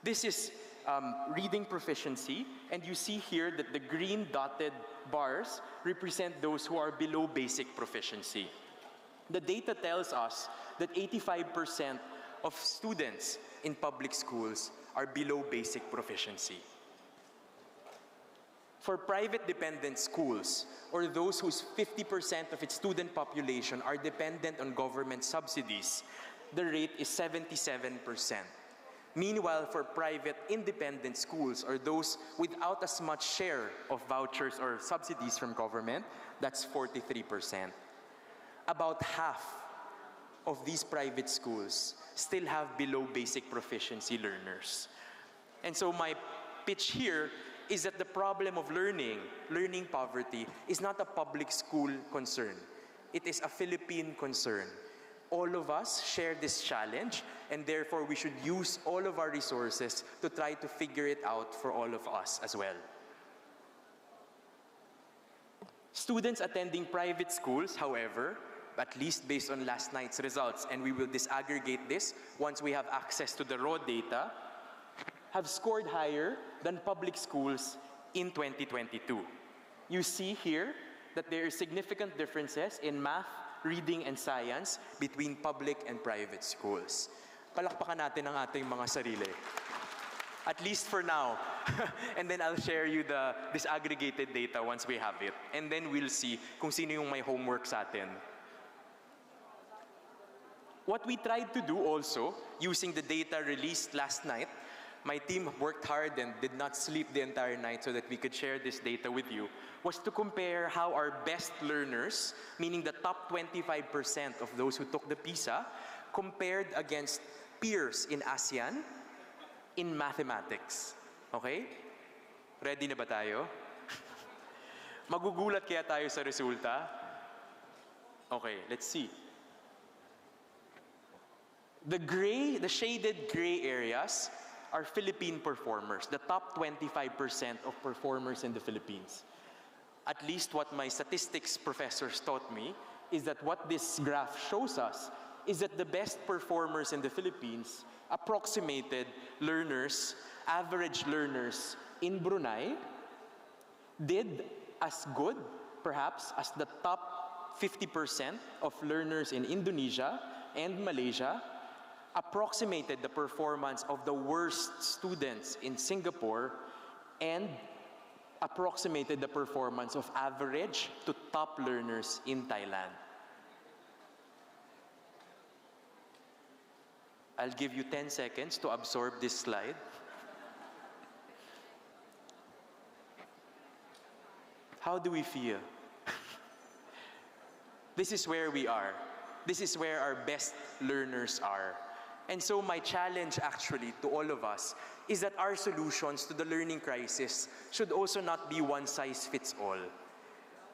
This is reading proficiency, and you see here that the green dotted bars represent those who are below basic proficiency. The data tells us that 85% of students in public schools are below basic proficiency. For private dependent schools, or those whose 50% of its student population are dependent on government subsidies, the rate is 77%. Meanwhile, for private independent schools, or those without as much share of vouchers or subsidies from government, that's 43%. About half of these private schools still have below basic proficiency learners. And so my pitch here is that the problem of learning poverty, is not a public school concern. It is a Philippine concern. All of us share this challenge, and therefore we should use all of our resources to try to figure it out for all of us as well. Students attending private schools, however, at least based on last night's results, and we will disaggregate this once we have access to the raw data, have scored higher than public schools in 2022. You see here that there are significant differences in math, reading, and science between public and private schools. Palakpakan natin ang ating mga sarili. At least for now. And then I'll share you the disaggregated data once we have it. And then we'll see kung sino yung may homework sa atin. What we tried to do also, using the data released last night, my team worked hard and did not sleep the entire night so that we could share this data with you, was to compare how our best learners, meaning the top 25% of those who took the PISA, compared against peers in ASEAN in mathematics. Okay? Ready na ba tayo? Magugulat kaya tayo sa resulta? Okay, let's see. The shaded gray areas are Philippine performers, the top 25% of performers in the Philippines. At least what my statistics professors taught me is that what this graph shows us is that the best performers in the Philippines approximated learners, average learners in Brunei, did as good, perhaps, as the top 50% of learners in Indonesia and Malaysia, approximated the performance of the worst students in Singapore, and approximated the performance of average to top learners in Thailand. I'll give you 10 seconds to absorb this slide. How do we feel? This is where we are. This is where our best learners are. And so my challenge actually to all of us is that our solutions to the learning crisis should also not be one size fits all.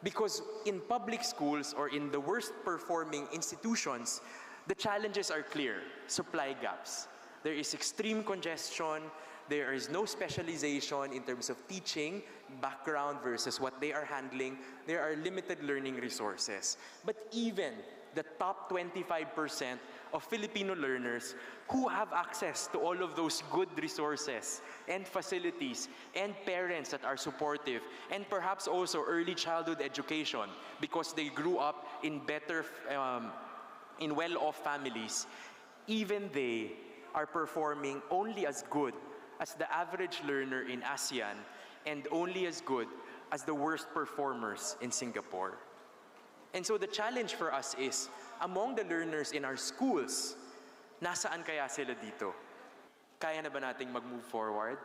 Because in public schools or in the worst performing institutions, the challenges are clear. Supply gaps. There is extreme congestion. There is no specialization in terms of teaching, background versus what they are handling. There are limited learning resources. But even the top 25% of Filipino learners who have access to all of those good resources and facilities and parents that are supportive, and perhaps also early childhood education because they grew up in in well-off families, even they are performing only as good as the average learner in ASEAN and only as good as the worst performers in Singapore. And so the challenge for us is, among the learners in our schools, nasaan kaya sila dito? Kaya na ba nating mag-move forward?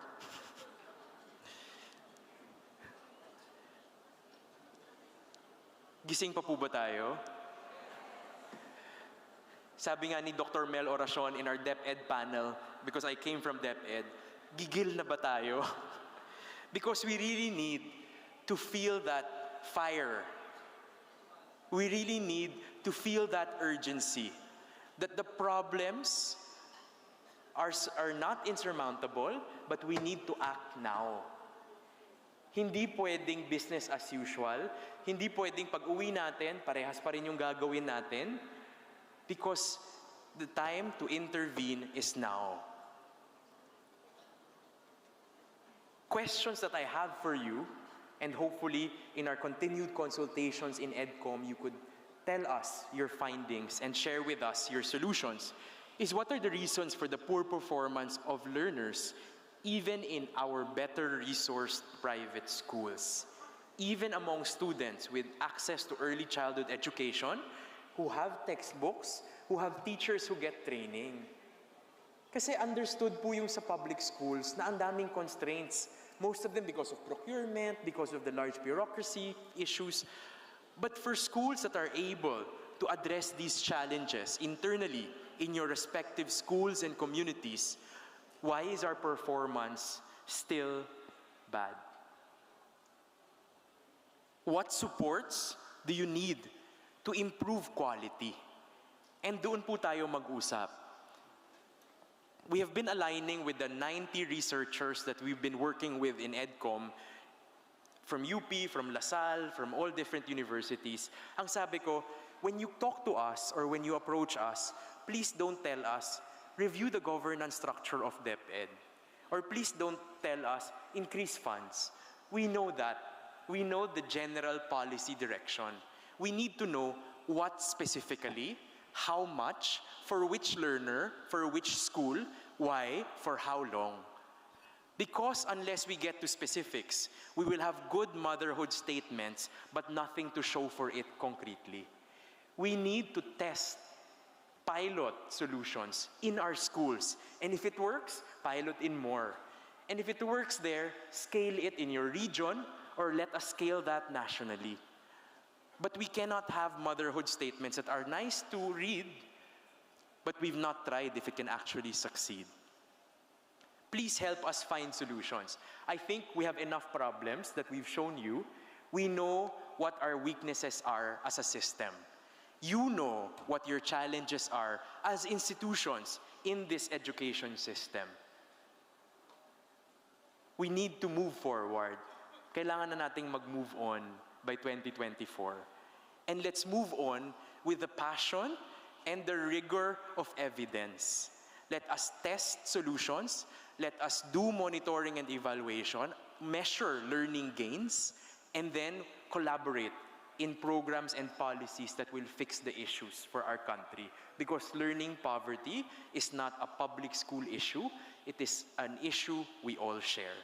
Gising pa po ba tayo? Sabi nga ni Dr. Mel Oracion in our DepEd panel, because I came from DepEd, gigil na ba tayo? Because we really need to feel that fire. We really need to feel that urgency, that the problems are not insurmountable, but we need to act now. Hindi pwedeng business as usual. Hindi pwedeng pag-uwi natin, parehas pa rin yung gagawin natin, because the time to intervene is now. questions that I have for you, and hopefully in our continued consultations in EDCOM, you could tell us your findings and share with us your solutions, is what are the reasons for the poor performance of learners even in our better resourced private schools, even among students with access to early childhood education, who have textbooks, who have teachers who get training. Kasi understood po yung sa public schools na ang daming constraints, most of them because of procurement, because of the large bureaucracy issues. But for schools that are able to address these challenges internally in your respective schools and communities, why is our performance still bad? What supports do you need to improve quality? And doon po tayo mag-usap. We have been aligning with the 90 researchers that we've been working with in EDCOM, from UP, from LaSalle, from all different universities. Ang sabi ko, when you talk to us or when you approach us, please don't tell us, review the governance structure of DepEd. Or please don't tell us, increase funds. We know that. We know the general policy direction. We need to know what specifically, how much, for which learner, for which school, why, for how long. Because unless we get to specifics, we will have good motherhood statements, but nothing to show for it concretely. We need to test pilot solutions in our schools. And if it works, pilot in more. And if it works there, scale it in your region, or let us scale that nationally. But we cannot have motherhood statements that are nice to read, but we've not tried if it can actually succeed. Please help us find solutions. I think we have enough problems that we've shown you. We know what our weaknesses are as a system. You know what your challenges are as institutions in this education system. We need to move forward. Kailangan na nating mag-move on by 2024. And let's move on with the passion and the rigor of evidence. Let us test solutions. Let us do monitoring and evaluation, measure learning gains, and then collaborate in programs and policies that will fix the issues for our country. Because learning poverty is not a public school issue. It is an issue we all share.